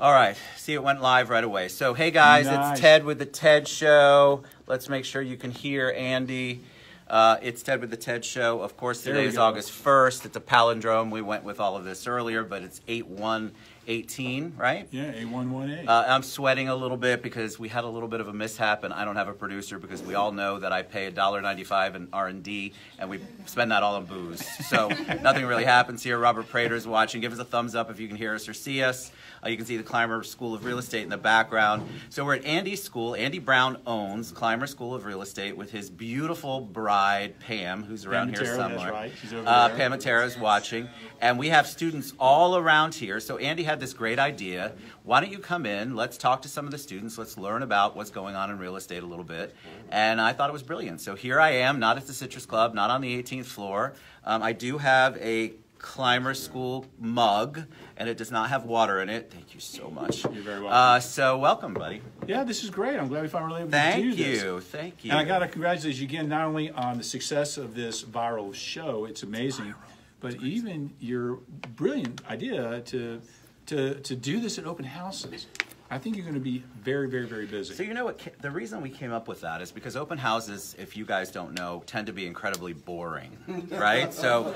All right, see, it went live right away. So, hey guys, Nice. It's Ted with the Ted Show. Let's make sure you can hear Andy. It's Ted with the Ted Show. Of course, today is August 1st. It's a palindrome. We went with all of this earlier, but it's 8/1/18, right? Yeah, 8118. I'm sweating a little bit because we had a little bit of a mishap, and I don't have a producer because we all know that I pay $1.95 in R&D, and we spend that all on booze. So nothing really happens here. Robert Prater's watching. Give us a thumbs up if you can hear us or see us. You can see the Climer School of Real Estate in the background. So we're at Andy's school. Andy Brown owns Climer School of Real Estate with his beautiful bride, Pam, who's around here somewhere. That's right. She's over there. Pam Matera is watching. And we have students all around here. So Andy had this great idea. Why don't you come in? Let's talk to some of the students. Let's learn about what's going on in real estate a little bit. And I thought it was brilliant. So here I am, not at the Citrus Club, not on the 18th floor. I do have a Climer School mug, and it does not have water in it. Thank you so much. You're very welcome. So welcome, buddy. Yeah, this is great. I'm glad we finally were able to do this. Thank you. And I got to congratulate you again, not only on the success of this viral show, it's amazing, but even your brilliant idea to do this at open houses. I think you're going to be very, very, very busy. So you know what, the reason we came up with that is because open houses, if you guys don't know, tend to be incredibly boring, right? So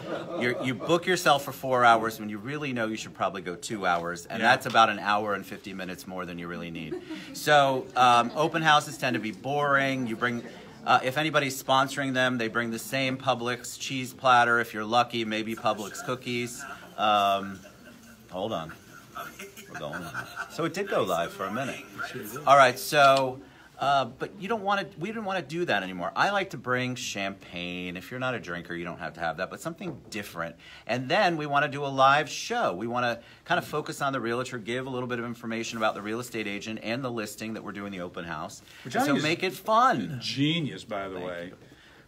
you book yourself for 4 hours when you really know you should probably go 2 hours, and that's about an hour and 50 minutes more than you really need. So open houses tend to be boring. You bring, if anybody's sponsoring them, they bring the same Publix cheese platter. If you're lucky, maybe Publix cookies. Hold on. We're going on. So it did go live for a minute. All right, so, but you don't want to, we didn't want to do that anymore. I like to bring champagne. If you're not a drinker, you don't have to have that, but something different. And then we want to do a live show. We want to kind of focus on the realtor, give a little bit of information about the real estate agent and the listing that we're doing the open house. So make it fun. Genius, by the way.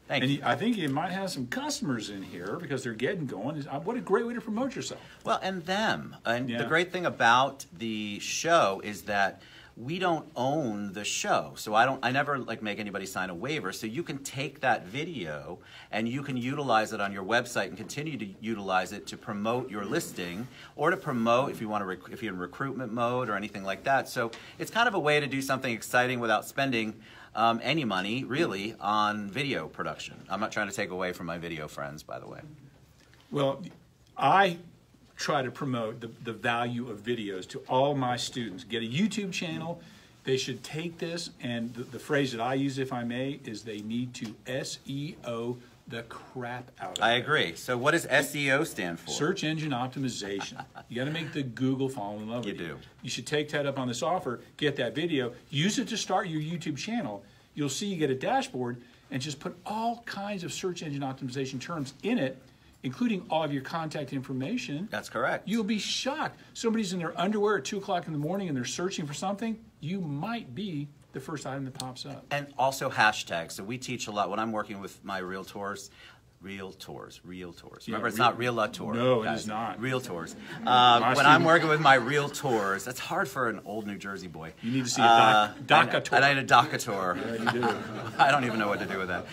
Thank you. I think you might have some customers in here because they're getting going. What a great way to promote yourself. Well, and them. And the great thing about the show is that we don't own the show. So I never like make anybody sign a waiver. So you can take that video and you can utilize it on your website and continue to utilize it to promote your listing or to promote if you want to if you're in recruitment mode or anything like that. So it's kind of a way to do something exciting without spending any money, really, on video production. I'm not trying to take away from my video friends, by the way. Well, I try to promote the value of videos to all my students. Get a YouTube channel. They should take this, and the phrase that I use, if I may, is they need to SEO the crap out of it. I agree. So what does SEO stand for? Search engine optimization. You got to make the Google fall in love with you. You do. You should take Ted up on this offer, get that video, use it to start your YouTube channel. You'll see you get a dashboard and just put all kinds of search engine optimization terms in it, including all of your contact information. That's correct. You'll be shocked. Somebody's in their underwear at 2 o'clock in the morning and they're searching for something. You might be the first item that pops up. And also hashtags. So we teach a lot when I'm working with my realtors. Remember, it's not realtor. No, guys. it is not. Realtors. When I'm working with my realtors, that's hard for an old New Jersey boy. You need to see a docator. I need a docator. Yeah, you do. I don't even know what to do with that.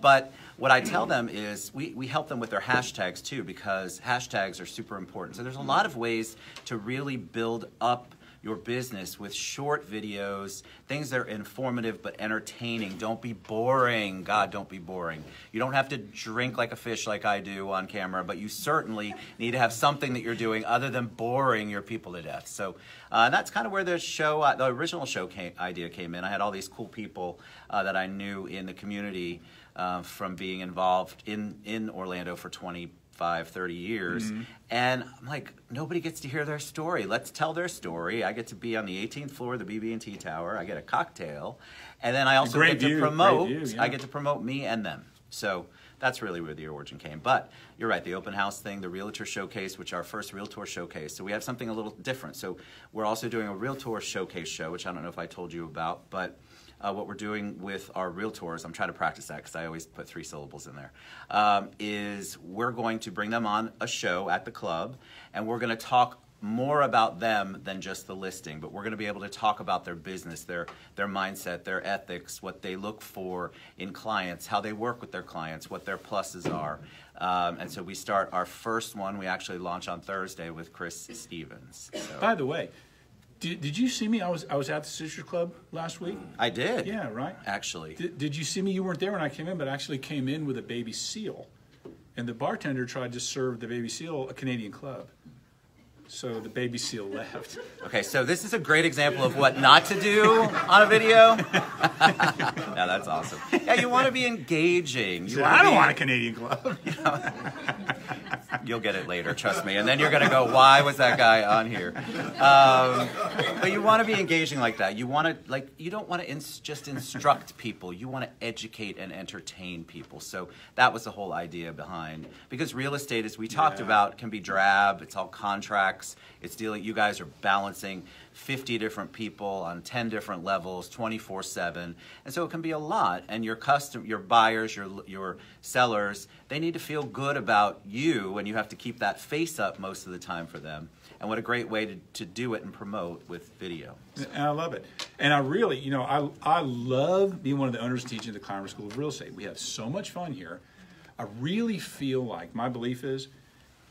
But what I tell them is we help them with their hashtags too, because hashtags are super important. So there's a lot of ways to really build up your business with short videos, things that are informative but entertaining. Don't be boring. God, don't be boring. You don't have to drink like a fish like I do on camera, but you certainly need to have something that you're doing other than boring your people to death. So that's kind of where the show, the original show idea came in. I had all these cool people that I knew in the community from being involved in Orlando for 25-30 years, and I'm like, nobody gets to hear their story. Let's tell their story. I get to be on the 18th floor of the BB&T Tower. I get a cocktail, and then I also get to promote. I get to promote me and them. So that's really where the origin came. But you're right, the open house thing, the Realtor Showcase, which is our first Realtor Showcase. So we have something a little different. So we're also doing a Realtor Showcase show, which I don't know if I told you about, but what we're doing with our realtors, I'm trying to practice that because I always put 3 syllables in there, is we're going to bring them on a show at the club, and we're going to talk more about them than just the listing, but we're going to be able to talk about their business, their mindset, their ethics, what they look for in clients, how they work with their clients, what their pluses are. And so we start our first one. We actually launch on Thursday with Chris Stevens. So. By the way, Did you see me? I was at the Citrus Club last week. I did. Yeah, right. Actually. Did you see me? You weren't there when I came in, but I actually came in with a baby seal, and the bartender tried to serve the baby seal a Canadian Club. So the baby seal left. Okay, so this is a great example of what not to do on a video. Yeah, that's awesome. Yeah, you want to be engaging. I don't want a Canadian Club. You know, you'll get it later, trust me. And then you're going to go, why was that guy on here? But you want to be engaging like that. You want to, like, you don't want to just instruct people. You want to educate and entertain people. So that was the whole idea behind. Because real estate, as we talked about, can be drab. It's all contracts. It's dealing. You guys are balancing 50 different people on 10 different levels, 24/7, and so it can be a lot. And your buyers, your sellers, they need to feel good about you, and you have to keep that face up most of the time for them. And what a great way to do it and promote with video. And I love it. And I really, you know, I love being one of the owners teaching the Climer School of Real Estate. We have so much fun here. I really feel like my belief is,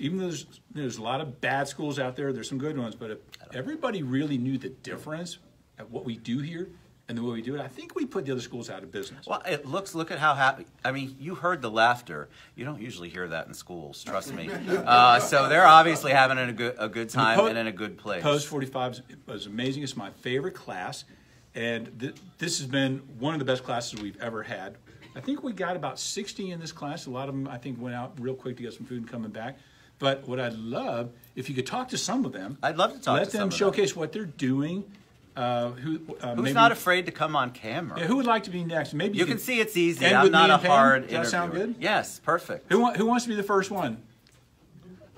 even though there's a lot of bad schools out there, there's some good ones, but if everybody really knew the difference at what we do here and the way we do it, I think we put the other schools out of business. Well, look at how happy. I mean, you heard the laughter. You don't usually hear that in schools, trust me. So they're obviously having a good time and in a good place. Post 45 was amazing. It's my favorite class, and this has been one of the best classes we've ever had. I think we got about 60 in this class. A lot of them, I think, went out real quick to get some food and coming back. But what I'd love, if you could talk to some of them. I'd love to talk to some of them. Let them showcase what they're doing. Who's maybe, not afraid to come on camera? Yeah, who would like to be next? Maybe you can see it's easy. I'm not a hard interviewer. Does that sound good? Yes, perfect. Who wants to be the first one?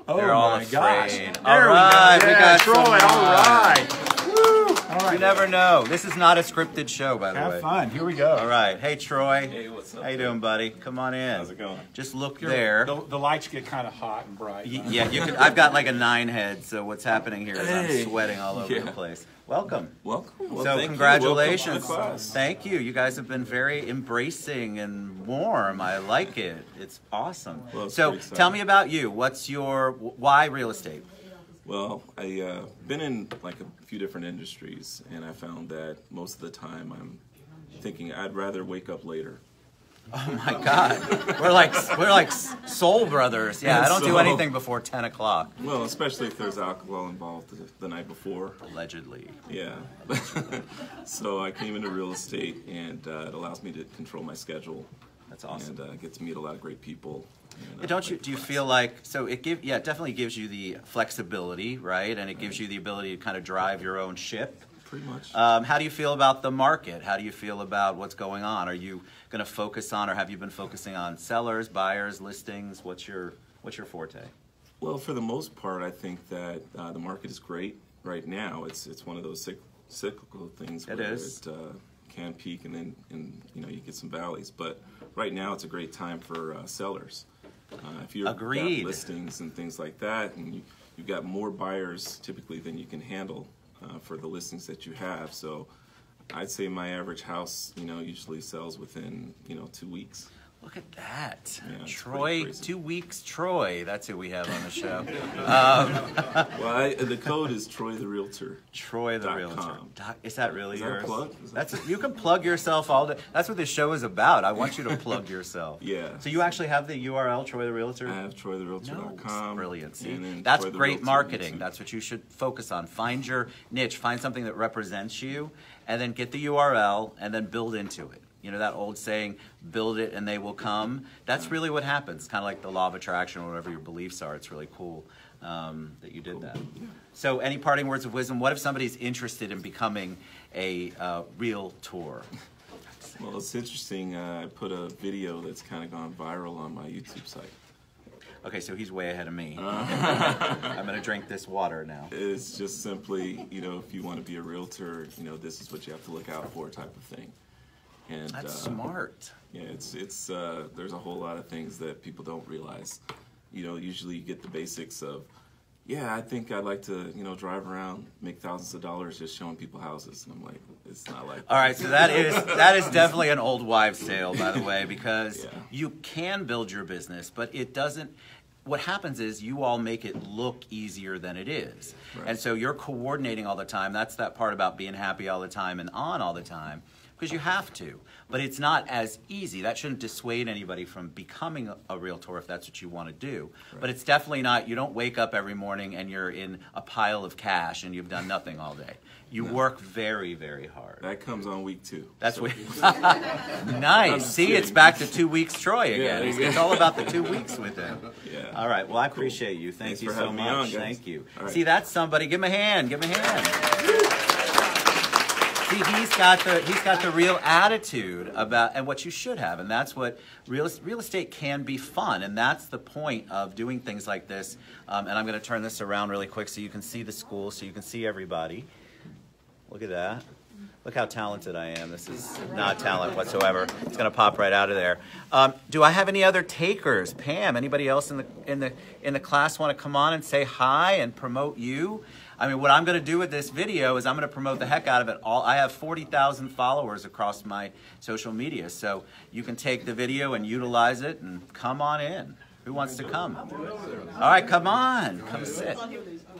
Oh They're all my afraid. gosh. All right, we got Troy. some. All right. Woo. All right. You never know. This is not a scripted show, by the way. Have fun. Here we go. All right. Hey, Troy. Hey, what's up? How you doing, buddy? Come on in. How's it going? Just look there. The lights get kind of hot and bright. Yeah, you can. I've got like a 9 head, so what's happening here is I'm sweating all over the place. Welcome. Welcome. Well, So thank congratulations. You. Welcome to the class. Thank you. You guys have been very embracing and warm. I like it. It's awesome. Well, it's so pretty exciting. tell me about you. Why real estate? Well, I've been in like a few different industries, and I found that most of the time I'm thinking I'd rather wake up later. Oh my God, we're like soul brothers. Yeah, I don't do anything before 10 o'clock. Well, especially if there's alcohol involved the night before. Allegedly. Yeah. So I came into real estate, and it allows me to control my schedule. That's awesome. And get to meet a lot of great people. And, Do you feel like, so it definitely gives you the flexibility, right? And it gives you the ability to kind of drive your own ship. Pretty much. How do you feel about the market? How do you feel about what's going on? Are you going to focus on, or have you been focusing on sellers, buyers, listings? What's your forte? Well, for the most part, I think that the market is great right now. It's one of those cyclical things where it can peak and then you get some valleys. But right now, it's a great time for sellers. If you've got listings and things like that, and you've got more buyers typically than you can handle for the listings that you have. So I'd say my average house, usually sells within, 2 weeks. Look at that. Yeah, Troy, 2 weeks, Troy. That's who we have on the show. Well, the code is Troy the Realtor. Troy the Realtor. Is that really yours? Is that a plug? You can plug yourself all day. That's what this show is about. I want you to plug yourself. Yeah. So you actually have the URL, Troy the Realtor? I have TroyTheRealtor.com. No, brilliant. See, then that's Troy the great Realtor marketing. YouTube. That's what you should focus on. Find your niche. Find something that represents you, and then get the URL, and then build into it. You know that old saying, build it and they will come? That's really what happens, kind of like the law of attraction or whatever your beliefs are. It's really cool that you did that. Yeah. So any parting words of wisdom? What if somebody's interested in becoming a realtor? Well, it's interesting. I put a video that's kind of gone viral on my YouTube site. Okay, so he's way ahead of me. I'm going to drink this water now. It's just simply, if you want to be a realtor, this is what you have to look out for type of thing. And, that's smart. Yeah, it's there's a whole lot of things that people don't realize. Usually you get the basics of, I think I'd like to, drive around, make thousands of dollars just showing people houses. And I'm like, it's not like that. All right, so that is definitely an old wives' tale, by the way, because you can build your business, but it doesn't. what happens is you all make it look easier than it is. Right. And so you're coordinating all the time. That's that part about being happy all the time and on all the time, because you have to. But it's not as easy. That shouldn't dissuade anybody from becoming a realtor if that's what you want to do. Right. But it's definitely not, you don't wake up every morning and you're in a pile of cash and you've done nothing all day. You work very, very hard. That comes on week 2. That's week. Nice. See, it's back to 2 weeks Troy again. It's all about the 2 weeks with him. Yeah. All right. Well, I appreciate you. Thanks you so much. On, thank you. Right. See, that's somebody. Give him a hand. Give him a hand. See, he's got the real attitude about, and what you should have, and that's what real estate can be fun, and that's the point of doing things like this. And I'm going to turn this around really quick so you can see the school, so you can see everybody. Look at that. Look how talented I am. This is not talent whatsoever. It's going to pop right out of there. Do I have any other takers? Pam, anybody else in the class want to come on and say hi and promote you? I mean, what I'm going to do with this video is I'm going to promote the heck out of it all. I have 40,000 followers across my social media, so you can take the video and utilize it and come on in. Who wants to come? All right, come on. Come sit.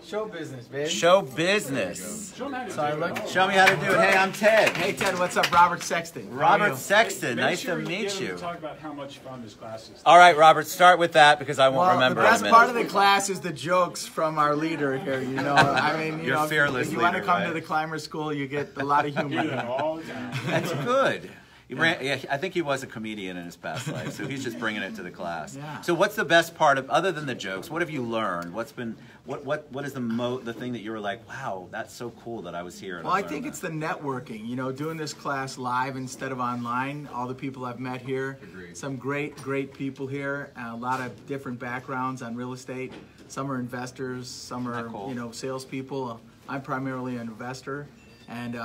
Show business, baby. Show business. Show me how to do it. Hey, I'm Ted. Hey, Ted, what's up? Robert Sexton. Robert Sexton. Nice to meet you. Talk about how much fun this class is. All right, Robert, start with that because I won't remember in a minute. The best part of the class is the jokes from our leader here. You know, I mean, You're fearless if you want to come to the Climer School, you get a lot of humor. All the time. That's good. I think he was a comedian in his past life, so he's just bringing it to the class. Yeah. So what's the best part of, other than the jokes, what have you learned? What's been, what is the thing that you were like, wow, that's so cool that I was here? Well, I think it's the networking, you know, doing this class live instead of online. All the people I've met here, some great people here, a lot of different backgrounds on real estate. Some are investors, some are, cool. you know, salespeople. I'm primarily an investor. And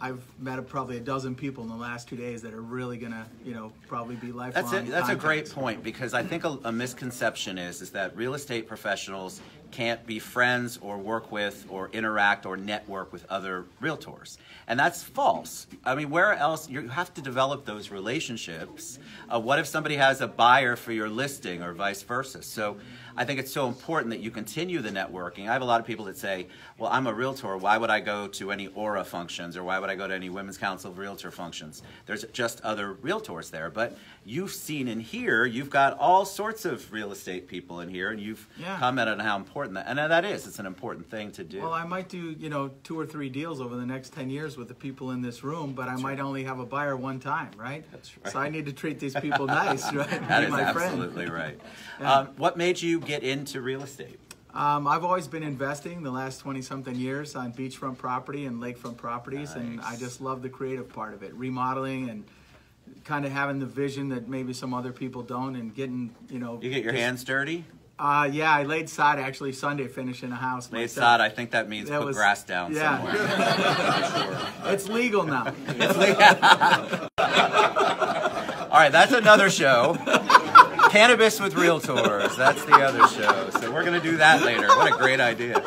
I've met probably a dozen people in the last 2 days that are really gonna, you know, probably be lifelong. That's a great point, because I think a misconception is that real estate professionals can't be friends or work with or interact or network with other realtors. And that's false. I mean, where else? You have to develop those relationships. What if somebody has a buyer for your listing or vice versa? So I think it's so important that you continue the networking. I have a lot of people that say, well, I'm a realtor. Why would I go to any Aura functions, or why would I go to any Women's Council of Realtor functions? There's just other realtors there. But you've seen in here, you've got all sorts of real estate people in here, and you've commented on how important that, and that is. It's an important thing to do. Well, I might do, you know, 2 or 3 deals over the next 10 years with the people in this room, but I might only have a buyer one time, right? That's right. So I need to treat these people nice, right? That is absolutely right. Yeah. What made you get into real estate? I've always been investing the last 20-something years on beachfront property and lakefront properties, and I just love the creative part of it, remodeling and kind of having the vision that maybe some other people don't, and getting, you know. You get your hands dirty? Yeah, I laid sod actually Sunday finishing a house. Laid sod, I think that means put grass down somewhere. It's legal now. It's legal. All right, that's another show. Cannabis with Realtors. That's the other show. So we're going to do that later. What a great idea.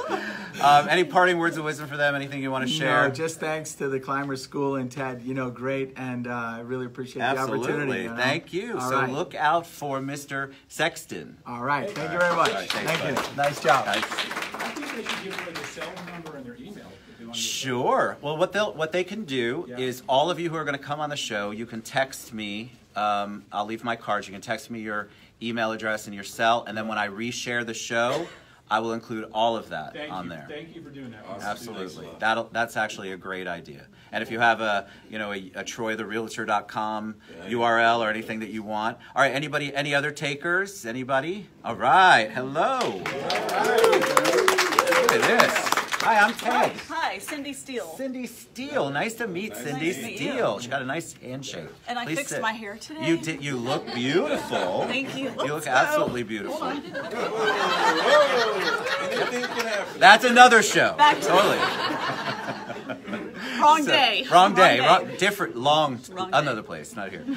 Any parting words of wisdom for them? Anything you want to share? No, just thanks to the Climer School and Ted. You know, great, and I really appreciate the opportunity. You know? Thank you. All so right. Look out for Mr. Sexton. All right. Thank you very much. Right, thank you. Buddy. Nice job. I think they should give away their cell number and their email. Sure. Well, what they can do is, all of you who are going to come on the show, you can text me. I'll leave my cards. You can text me your email address and your cell, and then when I reshare the show, I will include all of that on there. Thank you for doing that. Absolutely. That's actually a great idea. And if you have a troytherealtor.com URL or anything that you want. All right, any other takers? Anybody? All right. Hello. Look at this. Hi, I'm Ted. Hi, Cindy Steele. Cindy Steele. Nice to meet Cindy Steele. She got a nice handshake. And I fixed my hair today. You did. You look beautiful. Thank you. You look absolutely beautiful. That's another show. Totally. Wrong day. Wrong day. Different. Another place. Not here.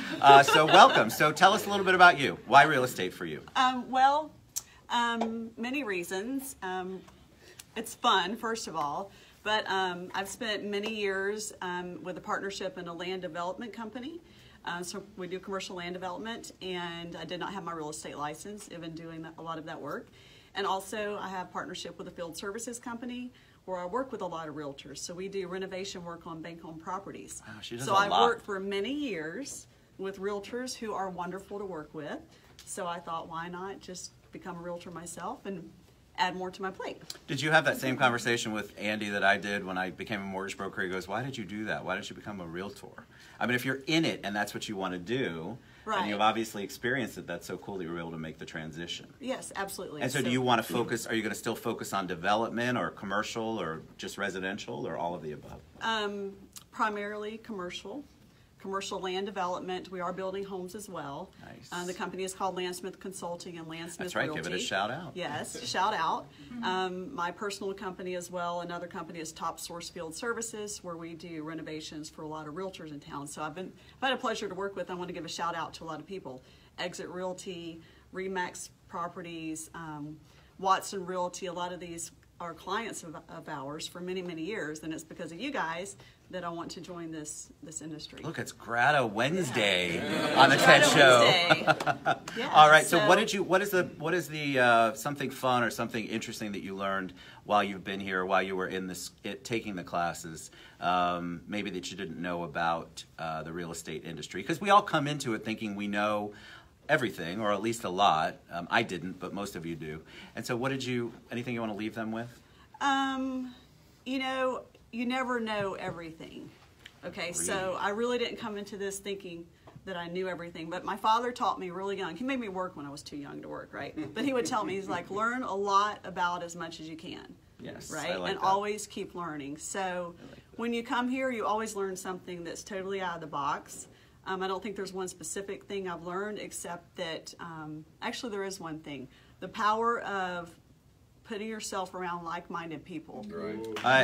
So welcome. So tell us a little bit about you. Why real estate for you? Many reasons. It's fun, first of all, but I've spent many years with a partnership in a land development company. So we do commercial land development, and I did not have my real estate license, even doing a lot of that work. And also I have partnership with a field services company where I work with a lot of realtors. So we do renovation work on bank-owned properties. Wow, she does so a I've lot. worked for many years with realtors who are wonderful to work with. So I thought, why not just become a realtor myself and add more to my plate. Did you have that same conversation with Andy that I did when I became a mortgage broker? He goes, why did you do that? Why did you become a realtor? I mean, if you're in it and that's what you want to do, Right. and you've obviously experienced it, that's so cool that you were able to make the transition. Yes, absolutely. And so do you want to focus, are you going to still focus on development or commercial or just residential or all of the above? Primarily commercial land development. We are building homes as well. Nice. The company is called Landsmith Consulting and Landsmith That's right, Realty. give it a shout out. Yes, shout out. My personal company as well, another company is Top Source Field Services, where we do renovations for a lot of realtors in town. So I've had a pleasure to work with. I want to give a shout out to a lot of people. Exit Realty, Remax Properties, Watson Realty, a lot of these are clients of ours for many, many years, and it's because of you guys that I want to join this industry. Look, it's Grata Wednesday on the TED Show. Yeah, All right. So what is the something fun or something interesting that you learned while you've been here, while you were in taking the classes, maybe that you didn't know about the real estate industry? Because we all come into it thinking we know everything, or at least a lot. I didn't, but most of you do. And so anything you want to leave them with? You know, you never know everything. Okay, so I really didn't come into this thinking that I knew everything, but my father taught me really young. He made me work when I was too young to work, right? But he would tell me, he's like, learn a lot about as much as you can. Yes, right? I like and that. always keep learning. So when you come here, you always learn something that's totally out of the box. I don't think there's one specific thing I've learned, except that, actually there is one thing. The power of putting yourself around like-minded people. Right.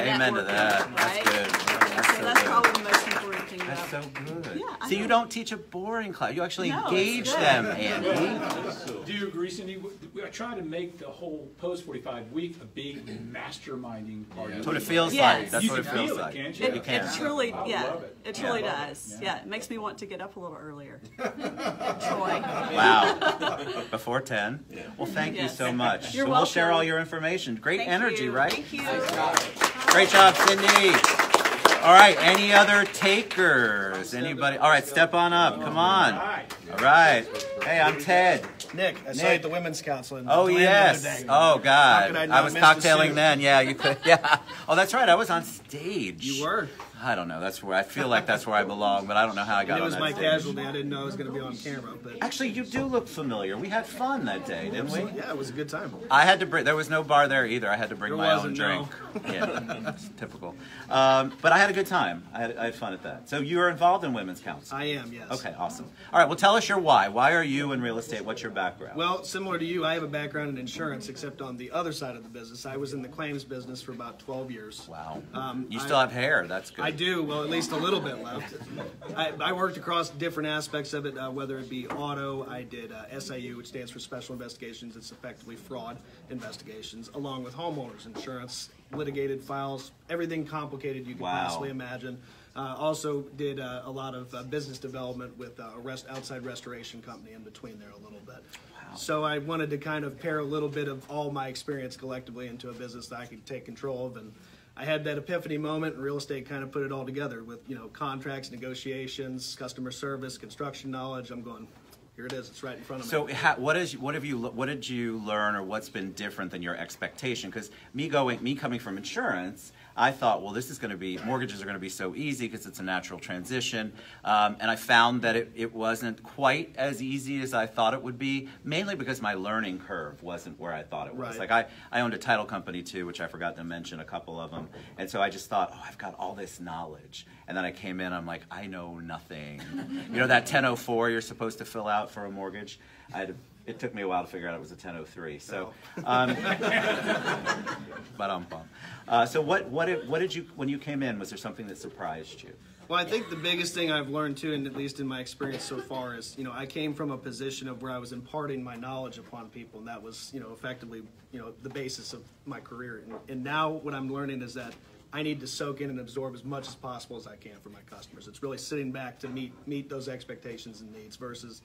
Amen to that. Right? That's good. So that's probably the most important thing. That's so good. Yeah, I See, you know. don't teach a boring class. You actually No, it's engage good. them, Andy. Do you agree, Cindy? I try to make the whole post 45 week a big masterminding party. That's what it feels Yes. like. That's You what it can feels feel it, like. can't you? It, You can. it truly, I yeah, love it. it truly Yeah. does. Yeah. Yeah, it makes me want to get up a little earlier. Troy. Wow. Before 10. Well, thank you Yes. so much. You're So we'll share welcome. all your information. Great Thank energy, you. right? Thank you. Great job, Cindy. All right, any other takers? Anybody? All right, step on up. Come on. All right. Hey, I'm Ted. Nick, I saw you at the Women's Council in Oh, Atlanta yes. the other day. Oh, God. How could I not was miss the cocktailing suit? then. Yeah, you could. Yeah. Oh, that's right. I was on stage. You were. I don't know. That's where I feel like that's where I belong, but I don't know how I got It on was that my stage. casualty. I didn't know I was going to be on camera, but Actually, you do look familiar. We had fun that day, didn't we? yeah, it was a good time. I had to bring. There was no bar there either. I had to bring There my own wasn't, drink. Yeah, it's typical. But I had a good time. I had fun at that. So you were involved in Women's Council. I am, yes. Okay, awesome. All right. Well, tell us your why. Why are you in real estate? What's your background? Well, similar to you, I have a background in insurance, except on the other side of the business. I was in the claims business for about 12 years. Wow. You still have hair. That's good. I do. Well, at least a little bit left. I worked across different aspects of it, whether it be auto. I did SIU, which stands for Special Investigations. It's effectively fraud investigations, along with homeowners insurance, litigated files, everything complicated you could Wow. possibly imagine. Also did a lot of business development with a outside restoration company in between there a little bit. So I wanted to kind of pair a little bit of all my experience collectively into a business that I could take control of, and I had that epiphany moment, and real estate kind of put it all together with, contracts, negotiations, customer service, construction knowledge. I'm going, here it is, it's right in front of me. So, what did you learn, or what's been different than your expectation? Because me coming from insurance, I thought, well, mortgages are going to be so easy because it's a natural transition, and I found that it wasn't quite as easy as I thought it would be, mainly because my learning curve wasn't where I thought it was. Right. Like I owned a title company too, which I forgot to mention a couple of them, and so I just thought, oh, I've got all this knowledge, and then I came in, I'm like, I know nothing. That 1004 you're supposed to fill out for a mortgage, it took me a while to figure out it was a 1003. So, so what did you, when you came in, was there something that surprised you? Well, I think the biggest thing I've learned too, and at least in my experience so far, is I came from a position of where I was imparting my knowledge upon people, and that was effectively the basis of my career. And now what I'm learning is that I need to soak in and absorb as much as possible as I can for my customers. It's really sitting back to meet those expectations and needs versus,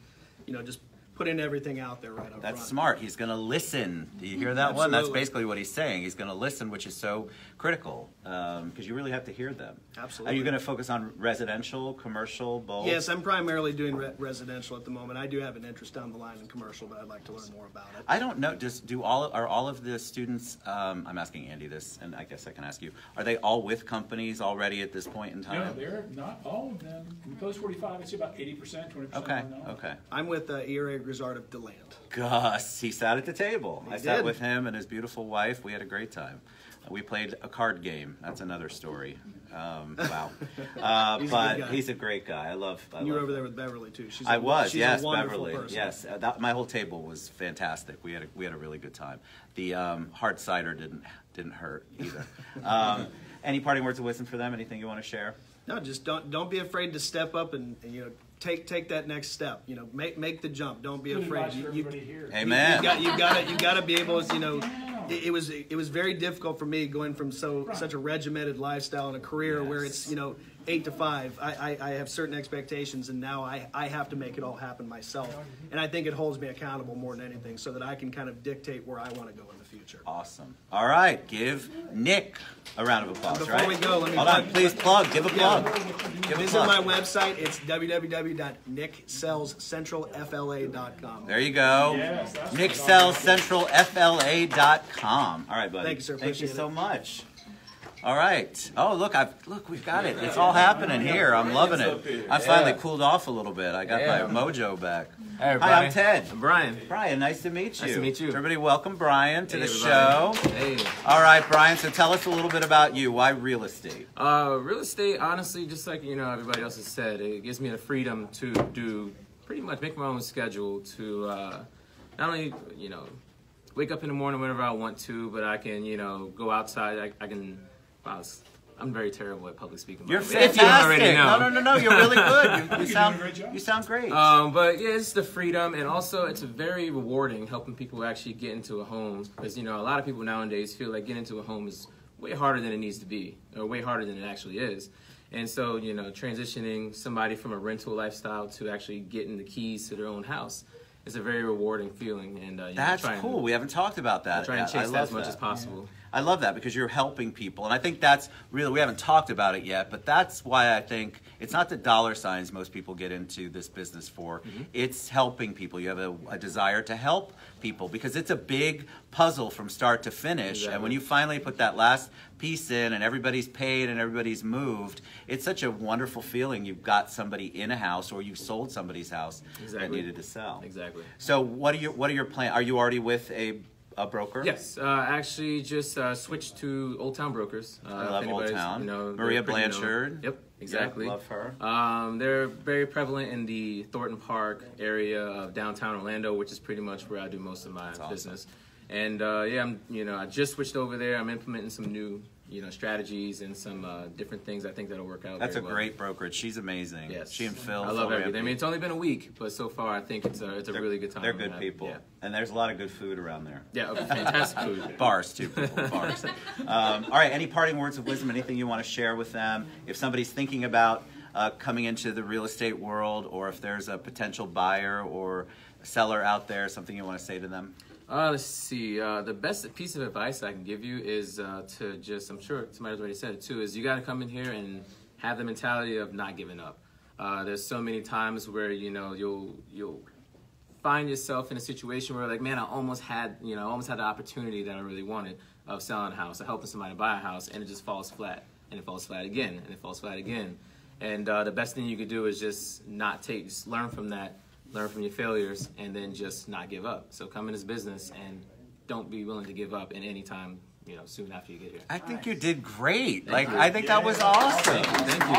just putting everything out there right up front. That's smart. He's going to listen. Do you hear that Absolutely. one? That's basically what he's saying. He's going to listen, which is so critical because you really have to hear them. Absolutely. Are you going to focus on residential, commercial, both? Yes, I'm primarily doing residential at the moment. I do have an interest down the line in commercial, but I'd like to learn more about it. I don't know. Are all of the students? I'm asking Andy this, and I guess I can ask you. Are they all with companies already at this point in time? No, they're not all of them. In Post 45, I'd say about 80%, 20%. Okay. Okay. I'm with ERA Grizzard of DeLand. Gus, he sat at the table. I sat did. with him and his beautiful wife. We had a great time. We played a card game. That's another story. Wow. He's a great guy. I love You were over there with Beverly too. She's I was, she's yes, a wonderful Beverly. person. Yes, my whole table was fantastic. We had a really good time. The hard cider didn't hurt either. Any parting words of wisdom for them? Anything you want to share? No, just don't be afraid to step up and take that next step. Make the jump. Don't be afraid. Amen. You gotta be able to. It was very difficult for me going from such a regimented lifestyle and a career where it's 8 to 5. I have certain expectations, and now I have to make it all happen myself. And I think it holds me accountable more than anything, so that I can kind of dictate where I want to go in the future. Awesome. All right, give Nick a round of applause. Before we go, let me hold on. Please plug. Give a plug. Visit my website. It's www.nicksellscentralfla.com. There you go. Yes, nicksellscentralfla.com. All right, buddy. Thank you, sir. Thank you Appreciate so it. much. All right. Oh, look, we've got it. It's all happening here. I'm loving it. I finally cooled off a little bit. I got my mojo back. Hey, everybody. Hi, I'm Ted. I'm Brian. Brian, nice to meet you. Nice to meet you. Everybody, welcome Brian to the everybody. show. Hey. All right, Brian. So tell us a little bit about you. Why real estate? Real estate, honestly, just like everybody else has said, it gives me the freedom to do pretty much make my own schedule to not only wake up in the morning whenever I want to, but I can go outside. I can. Wow, I'm very terrible at public speaking. You're If fantastic. you don't already know. No. You're really good. You sound doing a great job. You sound great. But yeah, it's the freedom, and also it's very rewarding helping people actually get into a home, because a lot of people nowadays feel like getting into a home is way harder than it needs to be, or way harder than it actually is. And so transitioning somebody from a rental lifestyle to actually getting the keys to their own house is a very rewarding feeling. And That's cool. We haven't talked about that. Trying to I chase that love as much as possible. I love that because you're helping people. And I think that's really, we haven't talked about it yet, but that's why I think it's not the dollar signs most people get into this business for. Mm-hmm. It's helping people. You have a desire to help people because it's a big puzzle from start to finish. Exactly. And when you finally put that last piece in and everybody's paid and everybody's moved, it's such a wonderful feeling. You've got somebody in a house or you've sold somebody's house that needed to sell. Exactly. So what are your plans? Are you already with a broker? Yes, actually just switched to Old Town Brokers. I love Old Town. Maria Blanchard. Yep, exactly. Yeah, love her. They're very prevalent in the Thornton Park area of downtown Orlando, which is pretty much where I do most of my business. And I just switched over there. I'm implementing some new strategies and some different things I think that'll work out. That's very a great brokerage. She's amazing. Yes. She and Phil. I love everything. I mean, it's only been a week, but so far I think it's a really good time. They're good people. Yeah. And there's a lot of good food around there. Yeah, fantastic food. Bars, too, people. Bars. All right, any parting words of wisdom, anything you want to share with them? If somebody's thinking about coming into the real estate world, or if there's a potential buyer or seller out there, something you want to say to them? Let's see. The best piece of advice I can give you is to just, I'm sure somebody's already said it too, is you got to come in here and have the mentality of not giving up. There's so many times where, you'll find yourself in a situation where like, man, I almost had the opportunity that I really wanted of selling a house or helping somebody buy a house, and it just falls flat, and it falls flat again, and it falls flat again. And the best thing you could do is just just learn from that. Learn from your failures, and then just not give up. So come in this business and don't be willing to give up in any time, soon after you get here. I think you did great. Thank you. I think that was awesome. Thank you.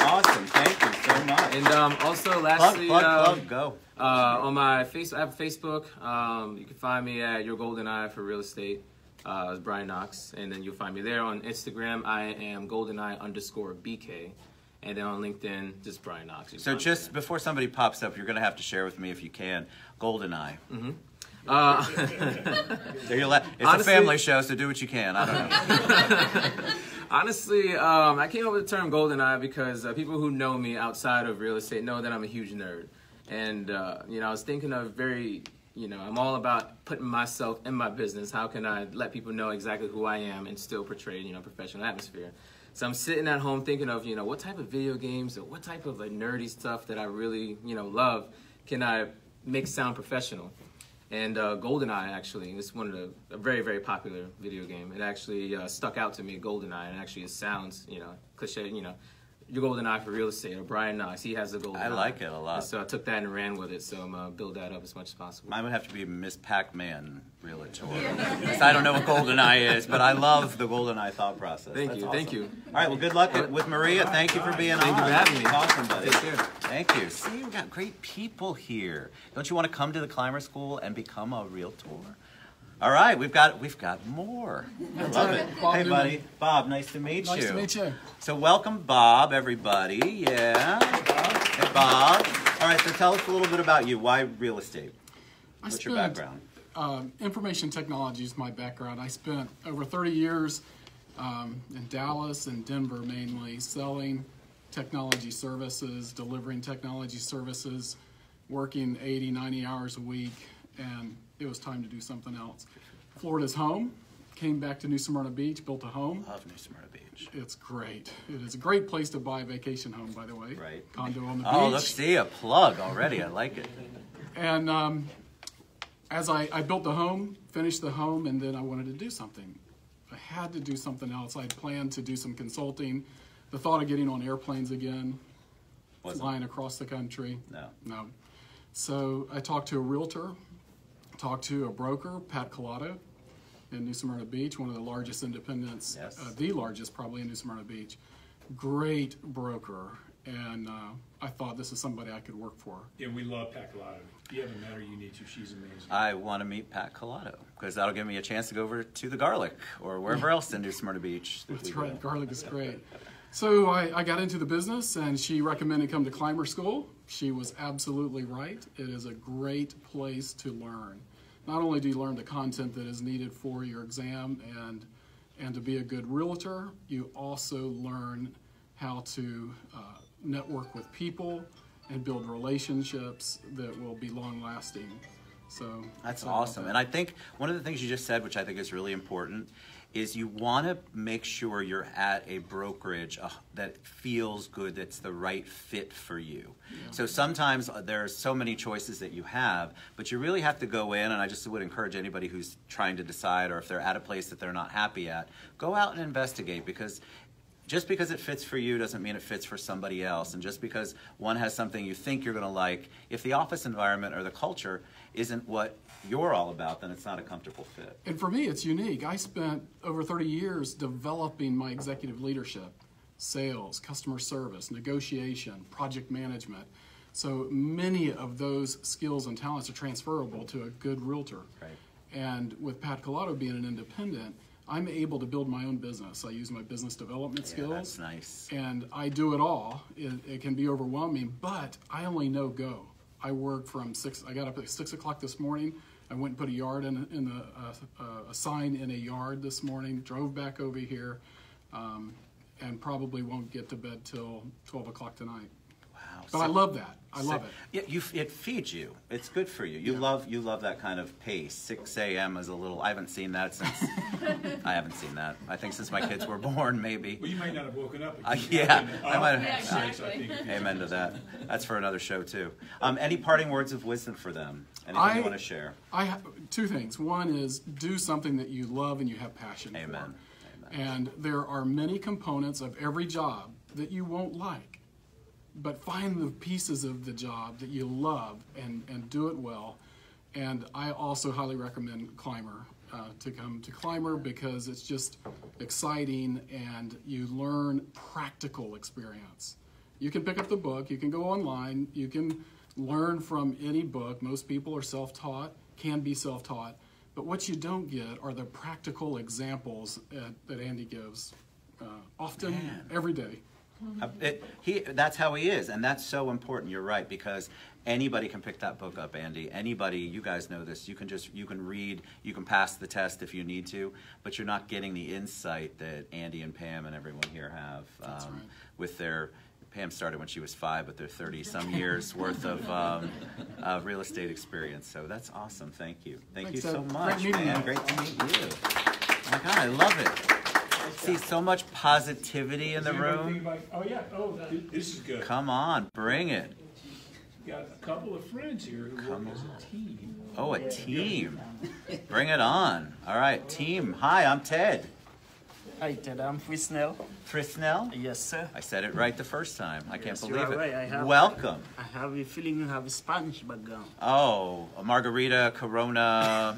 Awesome. Thank you so much. And also, lastly, plug, go. On my I have Facebook. You can find me at Your Golden Eye for real estate. It's Brian Knox, and then you'll find me there. On Instagram, I am GoldenEye_BK. And then on LinkedIn, just Brian Knox. So just before somebody pops up, you're going to have to share with me if you can. GoldenEye. Mm-hmm. It's honestly, a family show, so do what you can. I don't know. Honestly, I came up with the term GoldenEye because people who know me outside of real estate know that I'm a huge nerd. And, I was thinking of I'm all about putting myself in my business. How can I let people know exactly who I am and still portray, professional atmosphere? So I'm sitting at home thinking of, what type of video games or what type of nerdy stuff that I really, love can I make sound professional? And GoldenEye, actually, is a very, very popular video game. It actually stuck out to me, GoldenEye, and actually it sounds, cliche, your GoldenEye for real estate, or Brian Knox, he has the GoldenEye. I like it a lot. And so I took that and ran with it, so I'm going to build that up as much as possible. Mine would have to be Miss Pac-Man Realtor. Because I don't know what GoldenEye is, but I love the GoldenEye thought process. Thank you, awesome. thank you. All right, well, good luck with Maria. Thank you for being on. Thank you for having me. Awesome, buddy. Take care. Thank you. See, we got great people here. Don't you want to come to the Climer School and become a realtor? All right, we've got more. I love it. Bob Hey, Newman. buddy. Bob, nice to meet you. Nice to meet you. So welcome, Bob, everybody. Yeah. Hey, Bob. All right, so tell us a little bit about you. Why real estate? What's your background? Information technology is my background. I spent over 30 years in Dallas and Denver mainly selling technology services, delivering technology services, working 80, 90 hours a week, and it was time to do something else. Florida's home. Came back to New Smyrna Beach, built a home. Love New Smyrna Beach. It's great. It is a great place to buy a vacation home, by the way. Right. Condo on the beach. Oh, look, see, a plug already. I like it. And as I built the home, finished the home, and then I wanted to do something. I had to do something else. I had planned to do some consulting. The thought of getting on airplanes again, flying across the country. No. So I talked to a realtor, talked to a broker, Pat Collado, in New Smyrna Beach, one of the largest independents, Yes. The largest probably in New Smyrna Beach. Great broker, and I thought this is somebody I could work for. Yeah, we love Pat Collado. If you haven't met her, you need to. She's amazing. I want to meet Pat Collado because that'll give me a chance to go over to the Garlic or wherever else in New Smyrna Beach. That's right, Garlic is great. So I got into the business, and she recommended come to Climer School. She was absolutely right. It is a great place to learn. Not only do you learn the content that is needed for your exam and to be a good realtor, you also learn how to network with people and build relationships that will be long-lasting. So That's awesome. And I think one of the things you just said, which I think is really important, is you want to make sure you're at a brokerage that feels good, that's the right fit for you. Yeah. So sometimes there's so many choices that you have, but you really have to go in, and I just would encourage anybody who's trying to decide, or if they're at a place that they're not happy at, go out and investigate, because just because it fits for you doesn't mean it fits for somebody else. And just because one has something you think you're going to like, if the office environment or the culture isn't what you're all about, then it's not a comfortable fit. And for me, it's unique. I spent over 30 years developing my executive leadership, sales, customer service, negotiation, project management. So many of those skills and talents are transferable to a good realtor. Right. And with Pat Collado being an independent, I'm able to build my own business. I use my business development skills. That's nice. And I do it all. It can be overwhelming, but I only know go. I work from 6, I got up at 6 o'clock this morning. I went and put a yard a sign in a yard this morning, drove back over here, and probably won't get to bed till 12 o'clock tonight. Wow. But I love that. I love it. Yeah, it feeds you. It's good for you. You love that kind of pace. 6 a.m. is a little. I haven't seen that since. I haven't seen that. I think since my kids were born, maybe. Well, you might not have woken up. Yeah, I might have. Yeah, exactly. Amen to that. That's for another show too. Any parting words of wisdom for them? Anything you want to share? I have 2 things. One is do something that you love and you have passion Amen. for. Amen. And there are many components of every job that you won't like. But find the pieces of the job that you love and do it well. And I also highly recommend Climer, to come to Climer, because it's just exciting and you learn practical experience. You can pick up the book, you can go online, you can learn from any book. Most people are self-taught, can be self-taught. But what you don't get are the practical examples that Andy gives, often, every day. That's how he is, and that's so important. You're right, because anybody can pick that book up, Andy. Anybody, you guys know this. You can read, you can pass the test if you need to, but you're not getting the insight that Andy and Pam and everyone here have with their. Pam started when she was 5, but they're 30-some years worth of real estate experience. So that's awesome. Thank you. Thank you so much, man. Great to meet you. Oh my God, I love it. See so much positivity in the room. Oh yeah. Oh, this is good. Come on, bring it. Got a couple of friends here who work as a team. Oh, a team. Bring it on. All right, team. Hi, I'm Ted. Hi, Ted. I'm Frisnell. Frisnell? Yes, sir. I said it right the first time. I can't believe you are it. right. Welcome. I have a feeling you have a Spanish background. Oh, a margarita, Corona,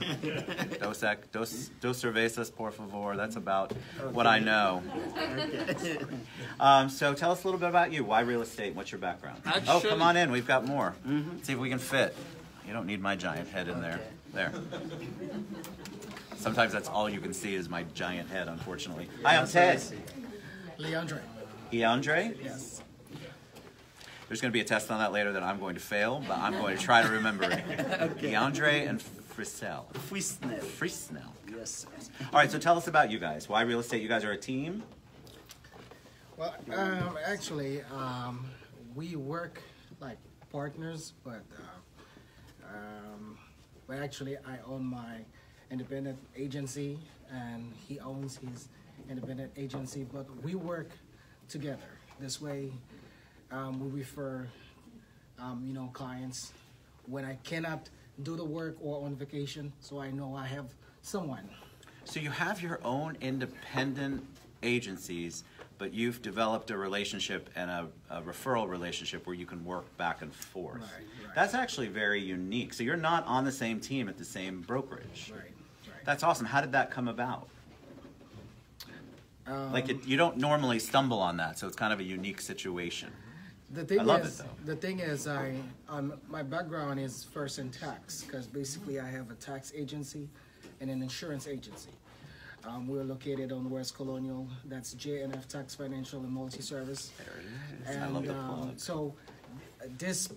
dos cervezas, por favor. That's about what I know. So tell us a little bit about you. Why real estate? What's your background? Actually, oh, come on in. We've got more. Let's see if we can fit. You don't need my giant head in there. There. Sometimes that's all you can see is my giant head, unfortunately. Hi, I'm Ted. Leandre. Leandre? Yes. There's going to be a test on that later that I'm going to fail, but I'm going to try to remember it. Okay. Leandre and Frisell. Frisnell. Frisnell. Yes, sir. All right, so tell us about you guys. Why real estate? You guys are a team? Well, actually, we work like partners, but actually, I own my independent agency, and he owns his independent agency, but we work together. This way, we refer, clients when I cannot do the work or on vacation, so I know I have someone. So you have your own independent agencies, but you've developed a relationship and a referral relationship where you can work back and forth. Right. That's actually very unique. So you're not on the same team at the same brokerage. Right. That's awesome. How did that come about? You don't normally stumble on that, so it's kind of a unique situation. The thing I love it, though. The thing is, my background is first in tax, because basically I have a tax agency and an insurance agency. We're located on West Colonial. That's JNF Tax Financial and Multi-Service. There it is. And, I love the plug. So this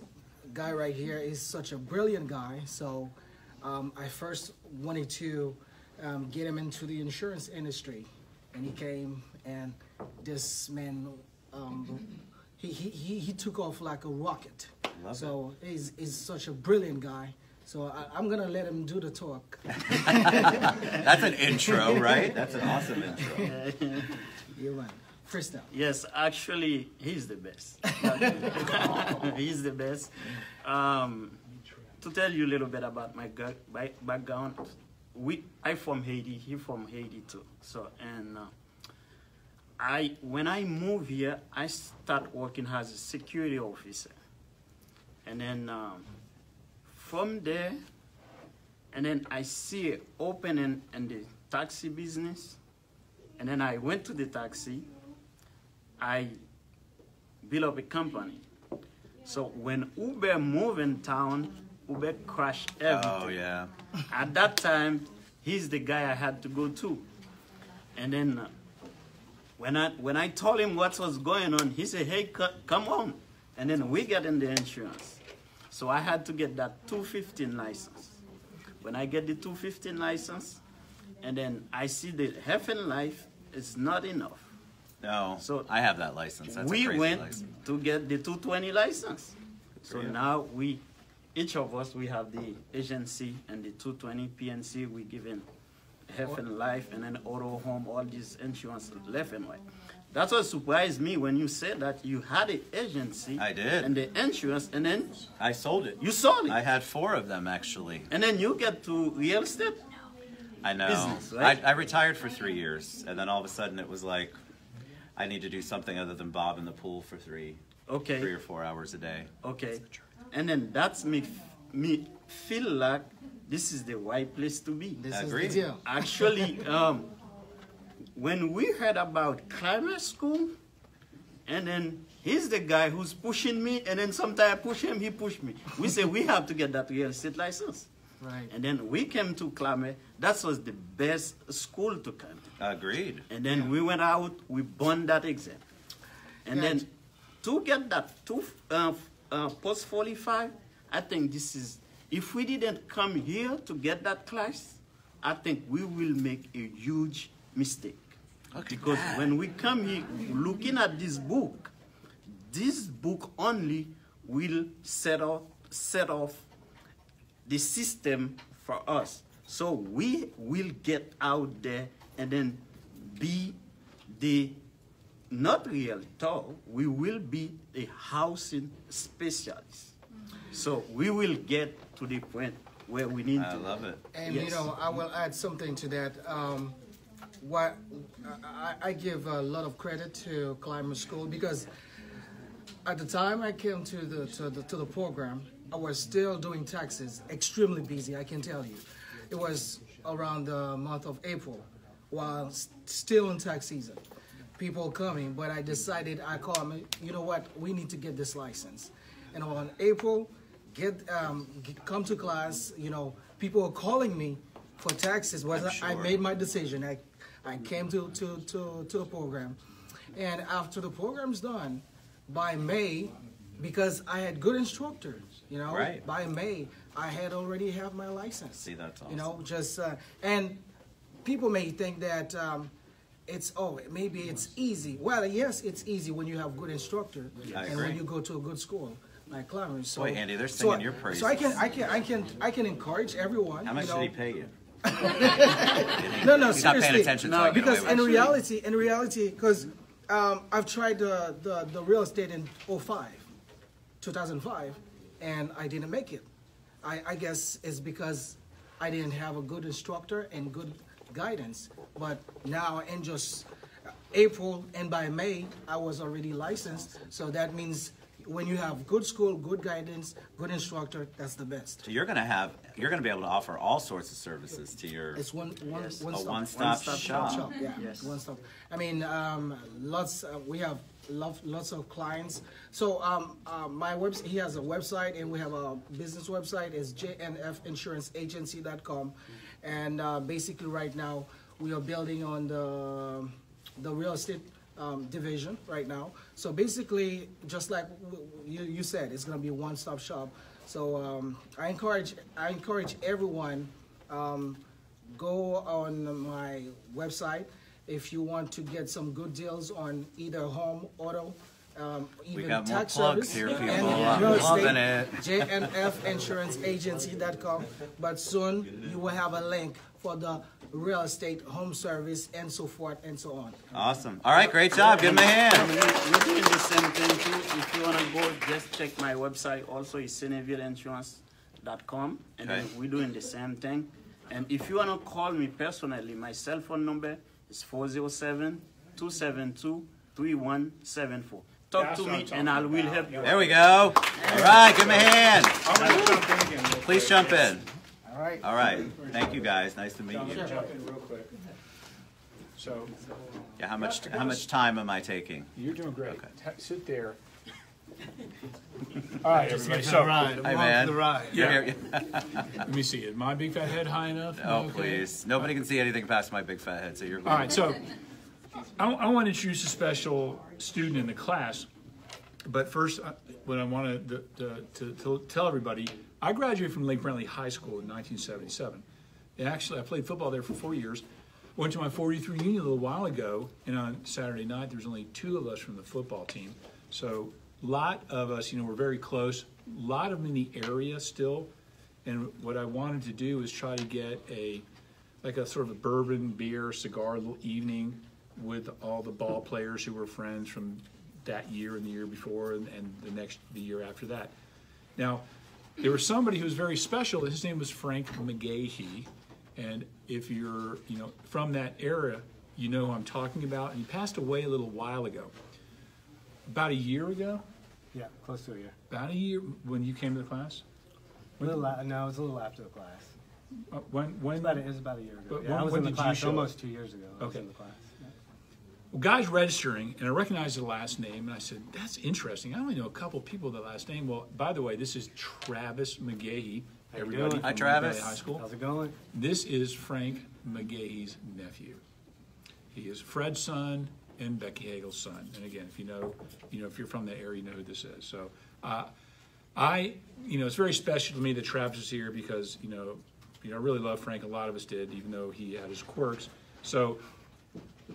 guy right here is such a brilliant guy. So I first wanted to get him into the insurance industry, and he came, and this man, he took off like a rocket. So he's such a brilliant guy. So I'm gonna let him do the talk. That's an intro, right? That's an awesome intro. You want Frisnell? Yes, actually, he's the best. He's the best. To tell you a little bit about my background, I from Haiti. He from Haiti too. So when I moved here, I start working as a security officer, and then. From there, and then I see an opening in the taxi business, and then I went to the taxi. I built up a company. So when Uber moved in town, Uber crashed everything. Oh, yeah. At that time, he's the guy I had to go to. And then when I told him what was going on, he said, hey, come on. And then we got in the insurance. So I had to get that 215 license. When I get the 215 license, and then I see the health and life is not enough. No, so I have that license. That's we a crazy went license. to get the 220 license. So now each of us, we have the agency and the 220 PNC. We given health and life, and then auto, home, all these insurance left and right. That's what surprised me when you said that you had an agency. I did. And the insurance, and then I sold it. You sold it. I had 4 of them, actually. And then you get to real estate. I know. Business, right? I retired for 3 years, and then all of a sudden it was like, I need to do something other than bob in the pool for 3 or 4 hours a day. Okay. And then that's me feel like this is the right place to be. This is the deal. Actually, when we heard about Climer school, and then he's the guy who's pushing me, and then sometimes I push him, he push me. We say we have to get that real estate license. Right. And then we came to Climer. That was the best school to come to. Agreed. And then we went out, we burned that exam. And then to get that post 45, I think this is, if we didn't come here to get that class, I think we will make a huge mistake. Because when we come here looking at this book only will set off the system for us. So we will get out there and then be the, not realtor, we will be a housing specialist. So we will get to the point where we need to. I love it. And Yes. you know, I will add something to that. What I give a lot of credit to Climer School, because at the time I came to the program, I was still doing taxes, extremely busy, I can tell you. It was around the month of April, while still in tax season. People coming, but I decided, I called me, you know what, we need to get this license. And on April, come to class, you know, people are calling me for taxes. I made my decision. I came to the program. And after the program's done, by May, because I had good instructors, you know, right. By May, I had already have my license. See, that's awesome. You know, just, and people may think that maybe it's easy. Well, yes, it's easy when you have good instructor and when you go to a good school like Climer. So, Boy, Andy, they're singing your praises. So I can encourage everyone. How much did he pay you? No, He's not paying seriously. attention. No, so I get because away with it. in reality, because I've tried the real estate in 2005, and I didn't make it. I guess it's because I didn't have a good instructor and good guidance. But now in just April and by May, I was already licensed. So that means when you have good school, good guidance, good instructor, that's the best. So you're gonna be able to offer all sorts of services to your. It's one-stop shop. Yeah, Yes. one stop. I mean, we have lots of clients. So my website, he has a website, and we have a business website. It's jnfinsuranceagency.com, and basically right now we are building on the real estate division right now. So basically, just like you said, it's going to be a one-stop shop. So I encourage everyone, go on my website if you want to get some good deals on either home, auto, We even got more tax plugs service here, people. and I'm real loving estate, it. jnfinsuranceagency.com. But soon you will have a link for the real estate, home service, and so forth and so on. Awesome. All right, great job. Give him a hand. We're doing the same thing too. If you want to go, just check my website. Also, it's CenevilleInsurance.com, and then we're doing the same thing. And if you want to call me personally, my cell phone number is 407-272-3174. Talk to me, and I will help you. There we go. All right, give him a hand. Please jump in. All right. All right. Thank you, guys. Nice to meet I'm you. gonna jump in real quick. So Yeah, how much time am I taking? you're doing great. Okay. Sit there. All right, everybody. So Hi, man. Yeah. Let me see. Is my big fat head high enough? Oh, Okay. please. Nobody can see anything past my big fat head, so you're good. All right, so I want to introduce a special student in the class, but first, what I want to tell everybody, I graduated from Lake Brantley High School in 1977. And actually, I played football there for 4 years. Went to my 43 reunion a little while ago, and on Saturday night, there was only 2 of us from the football team. So a lot of us, we're very close. A lot of them in the area still. And what I wanted to do is try to get a sort of a bourbon, beer, cigar little evening with all the ball players who were friends from that year and the year before and the year after that. Now, there was somebody who was very special. His name was Frank McGahee. And if you're, from that era, you know who I'm talking about. And he passed away a little while ago. About a year ago? Yeah, close to a year. About a year when you came to the class? No, it was a little after the class. When? It was about a year ago. But Yeah, I was when in the did you class show almost 2 years ago. I was Okay. in the class. Yeah. Well, guy's registering, and I recognized the last name, and I said, that's interesting. I only know a couple people with the last name. Well, by the way, this is Travis McGahee. How you Everybody doing? Hi, from Travis. Valley High School. How's it going? This is Frank McGahee's nephew. He is Fred's son, and Becky Hagel's son. And again, if if you're from that area, you know who this is. So it's very special to me that Travis is here because, I really love Frank. A lot of us did, even though he had his quirks. So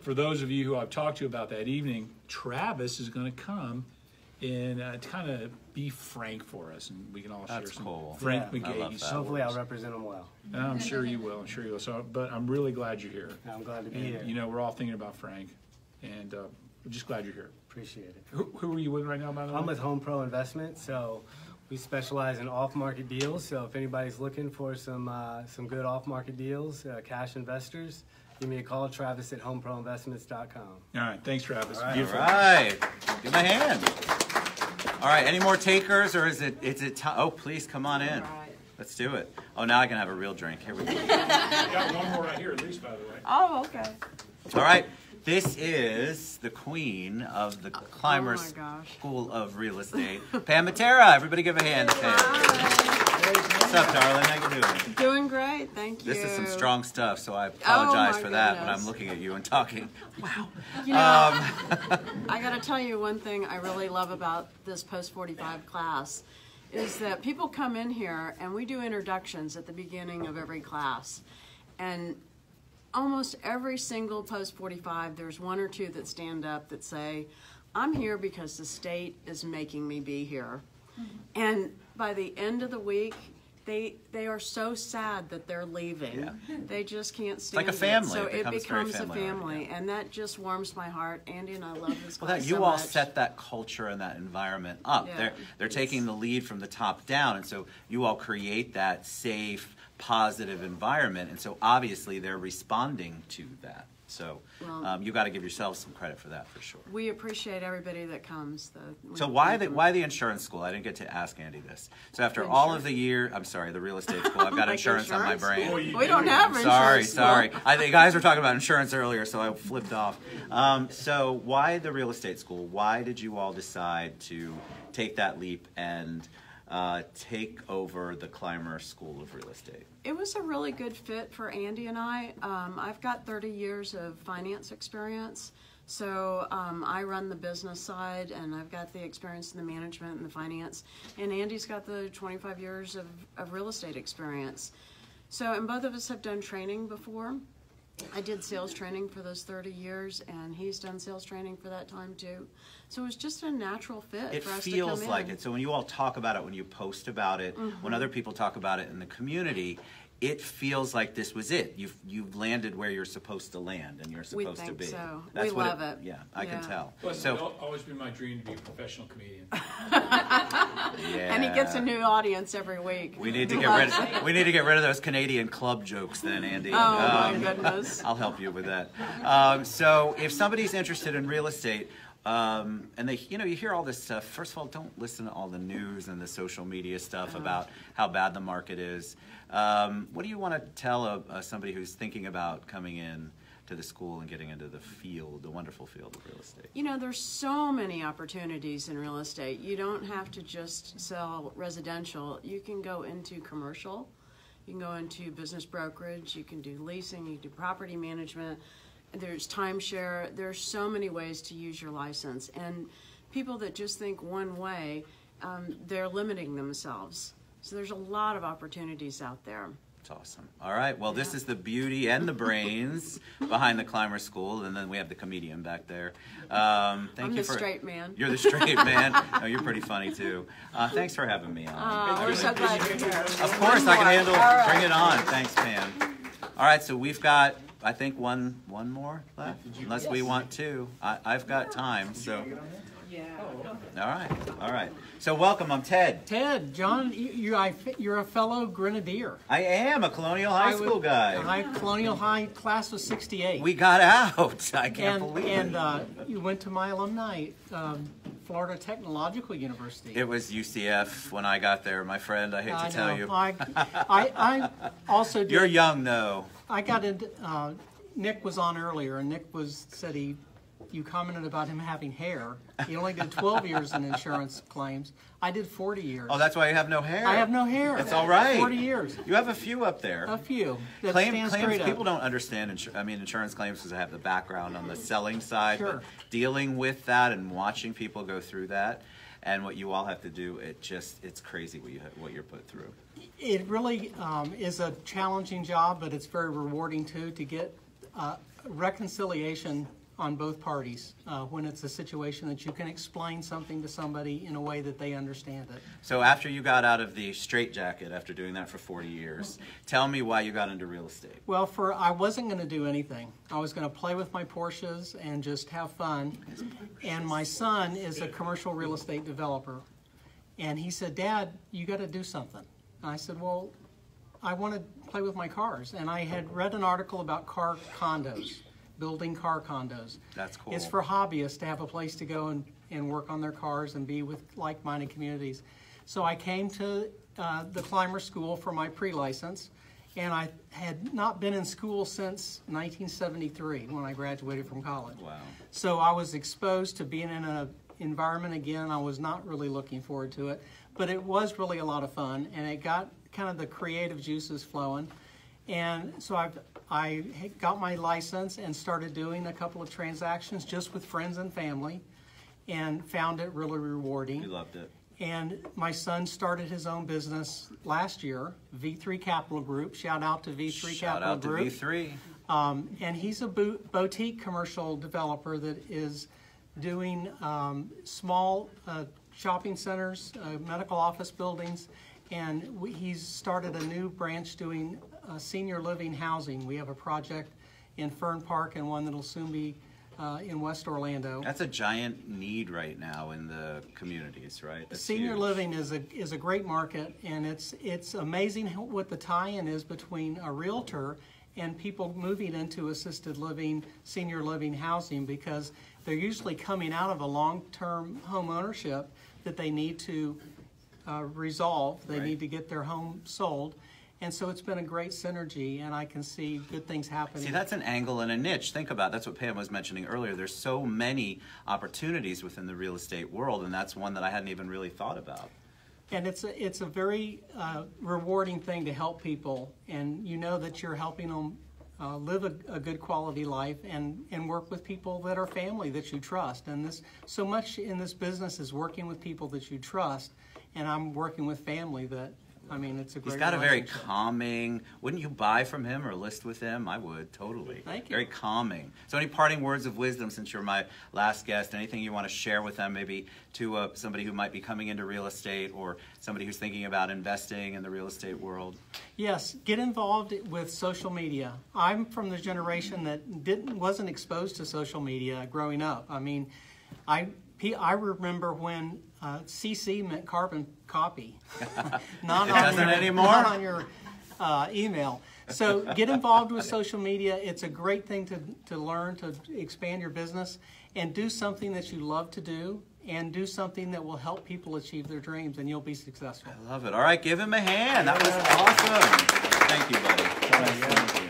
for those of you who I've talked to about that evening, Travis is going to come and kind of be Frank for us, and we can all share some cool. Frank Yeah, McGahee stories. Hopefully I'll represent them well. I'm sure you will. So, but I'm really glad you're here. I'm glad to be And, here. we're all thinking about Frank, and we're just glad you're here. Appreciate it. Who are you with right now, by the way? I'm with Home Pro Investment, so we specialize in off-market deals. So if anybody's looking for some good off-market deals, cash investors, give me a call, Travis at homeproinvestments.com. All right, thanks, Travis. All Beautiful. right. Give him a hand. All right, any more takers, or is it time? Oh, please, come on in. Let's do it. Oh, now I can have a real drink. Here we go. We got one more right here, at least, by the way. Oh, okay. All right. This is the queen of the Climer Oh my gosh. School of Real Estate, Pam Matera. Everybody give a hand to Pam. What's up, darling? How you doing? Doing great, thank you. This is some strong stuff, so I apologize for that when I'm goodness. looking at you and talking. Wow. You know, I got to tell you one thing I really love about this post 45 class is that people come in here and we do introductions at the beginning of every class. And almost every single post 45, there's one or two that stand up that say, I'm here because the state is making me be here. And by the end of the week, they are so sad that they're leaving. Yeah. They just can't stand like a family. it. So It it becomes becomes very a family-oriented, family, yeah. and that just warms my heart. Andy and I love this Well, class that you so all much. set that culture and that environment up. Yeah. They're taking the lead from the top down, and so you all create that safe, positive environment, and so obviously they're responding to that. So Well, you got to give yourselves some credit for that, for sure. We appreciate everybody that comes. So why the insurance school? I didn't get to ask Andy this. So after all of the the real estate school, I've got Like insurance on my insurance? brain. We don't have Sorry. insurance school. I think guys were talking about insurance earlier, so I flipped off. So why the real estate school? Why did you all decide to take that leap and take over the Climer School of Real Estate? It was a really good fit for Andy and I. I've got 30 years of finance experience, so I run the business side, and I've got the experience in the management and the finance, and Andy's got the 25 years of real estate experience. So, and both of us have done training before. I did sales training for those 30 years, and he's done sales training for that time too. So it was just a natural fit It for us feels to come like in. it. So when you all talk about it, when you post about it, when other people talk about it in the community, it feels like this was it. You've landed where you're supposed to land and you're supposed to think be. so. That's We what love it. Yeah, I can Yeah. tell. Plus, So it's always been my dream to be a professional comedian. yeah. And he gets a new audience every week. We need to get rid of those Canadian club jokes, then, Andy. Oh my goodness. I'll help you with that. So if somebody's interested in real estate, and they, you hear all this stuff. First of all, don't listen to all the news and the social media stuff about how bad the market is. What do you want to tell somebody who's thinking about coming in to the school and getting into the field, the wonderful field of real estate? There's so many opportunities in real estate. You don't have to just sell residential. You can go into commercial. You can go into business brokerage. You can do leasing. You can do property management. There's timeshare. There's so many ways to use your license. And people that just think one way, they're limiting themselves. So there's a lot of opportunities out there. That's awesome. All right. Well, this is the beauty and the brains behind the Climer School, and then we have the comedian back there. I'm the straight man. You're the straight man. Oh, you're pretty funny too. Thanks for having me on. We're so glad you're here. Of course, I can handle. All right. Bring it on. Thanks, Pam. All right. So we've got, I think, one more left, unless we want two. I've got time. So. Yeah. All right. So welcome. I'm Ted. Ted, John, you're a fellow grenadier. I am a Colonial High School guy. Colonial High class of '68. We got out. I can't believe it. And you went to my alumni, Florida Technological University. It was UCF when I got there, my friend. I hate to tell you. I also did. You're young, though. I got into. Nick was on earlier, and Nick said he you commented about him having hair. He only did 12 years in insurance claims. I did 40 years. Oh, that's why you have no hair. I have no hair. It's all right. 40 years. You have a few up there. A few. That Claims, straight up. people don't understand insurance claims because they have the background on the selling side, Sure. but dealing with that and watching people go through that and what you all have to do, it's crazy what you're put through. It really is a challenging job, but it's very rewarding too to get reconciliation on both parties when it's a situation that you can explain something to somebody in a way that they understand it. So after you got out of the straitjacket, after doing that for 40 years, tell me why you got into real estate. Well, I wasn't going to do anything. I was going to play with my Porsches and just have fun. And my son is a commercial real estate developer. And he said, Dad, you got to do something. And I said, well, I want to play with my cars. And I had read an article about car condos, building car condos. That's cool. It's for hobbyists to have a place to go and work on their cars and be with like-minded communities. So I came to the Climer school for my pre-license, and I had not been in school since 1973 when I graduated from college. Wow. So I was exposed to being in an environment again. I was not really looking forward to it, but it was really a lot of fun, and it got kind of the creative juices flowing. And so I got my license and started doing a couple of transactions just with friends and family, and found it really rewarding. You loved it. And my son started his own business last year, V3 Capital Group. Shout out to V3 Capital Group. Shout out to V3. And he's a boutique commercial developer that is doing small shopping centers, medical office buildings, and he's started a new branch doing senior living housing. We have a project in Fern Park and one that'll soon be in West Orlando. That's a giant need right now in the communities, right? That's Senior huge. living is a great market, and it's amazing what the tie-in is between a realtor and people moving into assisted living, senior living housing, because they're usually coming out of a long-term home ownership that they need to resolve. They need to get their home sold. And so it's been a great synergy, and I can see good things happening. See, that's an angle and a niche. Think about it. That's what Pam was mentioning earlier. There's so many opportunities within the real estate world, and that's one that I hadn't even really thought about. And it's a very rewarding thing to help people, and you know that you're helping them live a good quality life and work with people that are family that you trust. And so much in this business is working with people that you trust, and I'm working with family that, I mean, it's a great He's got a very relationship. calming, wouldn't you buy from him or list with him? I would, totally. Thank you. Very calming. So any parting words of wisdom since you're my last guest? Anything you want to share with them, maybe to somebody who might be coming into real estate or somebody who's thinking about investing in the real estate world? Yes, get involved with social media. I'm from the generation that wasn't exposed to social media growing up. I mean, I remember when CC meant carbon copy, not on your email. So get involved with social media. It's a great thing to learn, to expand your business, and do something that you love to do, and do something that will help people achieve their dreams, and you'll be successful. I love it. All right, give him a hand. That was awesome. Thank you, buddy. Thank you.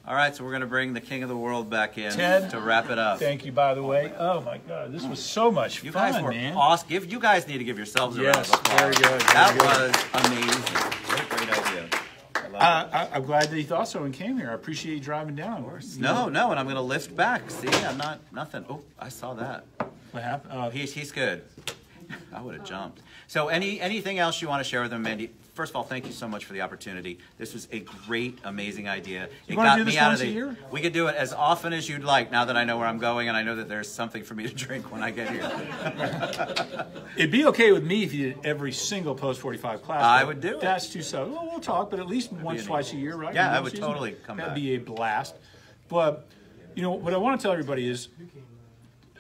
All right, so we're going to bring the king of the world back in Ted, to wrap it up. Thank you, by the way. Oh, my God. This was so much You fun, guys were man. awesome. You guys need to give yourselves a round of Yes, applause. very good. That Very good. was amazing. Great idea. I love it. I'm glad that he thought so and came here. I appreciate you driving down. Of course. No, and I'm going to lift back. See, I'm not, nothing. Oh, I saw that. What happened? He's good. I would have jumped. So anything else you want to share with them, Mandy? First of all, thank you so much for the opportunity. This was a great, amazing idea. You want to do this once a year? We could do it as often as you'd like now that I know where I'm going and I know that there's something for me to drink when I get here. It'd be okay with me if you did every single Post 45 class. I would do it. That's too so. Well, we'll talk, but at least once, twice a year, right? Yeah, In I the would season. totally come back. That'd be a blast. But, you know, what I want to tell everybody is,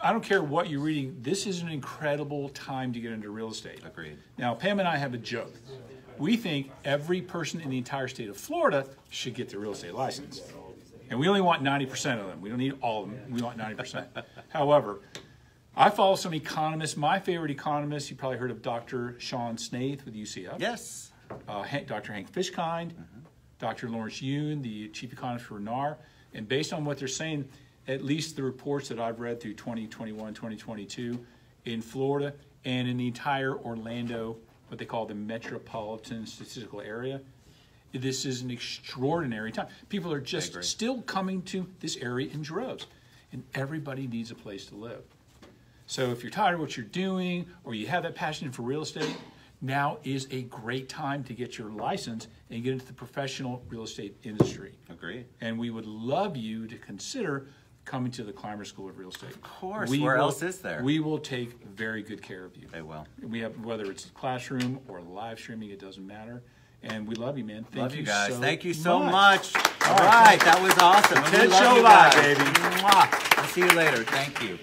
I don't care what you're reading, this is an incredible time to get into real estate. Agreed. Now, Pam and I have a joke. We think every person in the entire state of Florida should get their real estate license. And we only want 90% of them. We don't need all of them. We want 90%. However, I follow some economists. My favorite economist, you probably heard of Dr. Sean Snaith with UCF. Yes. Dr. Hank Fishkind, Dr. Lawrence Yoon, the chief economist for NAR. And based on what they're saying, at least the reports that I've read through 2021, 2022, in Florida and in the entire Orlando, what they call the metropolitan statistical area, this is an extraordinary time. People are just still coming to this area in droves, and everybody needs a place to live. So if you're tired of what you're doing, or you have that passion for real estate, now is a great time to get your license and get into the professional real estate industry. Agreed. And we would love you to consider coming to the Climer School of Real Estate. Of course. Where else is there? We will take very good care of you. They will. We have, whether it's classroom or live streaming, it doesn't matter. And we love you, man. Thank you guys. So Thank you so much. All right. That was awesome. TED Show Live, baby. Mwah. I'll see you later. Thank you.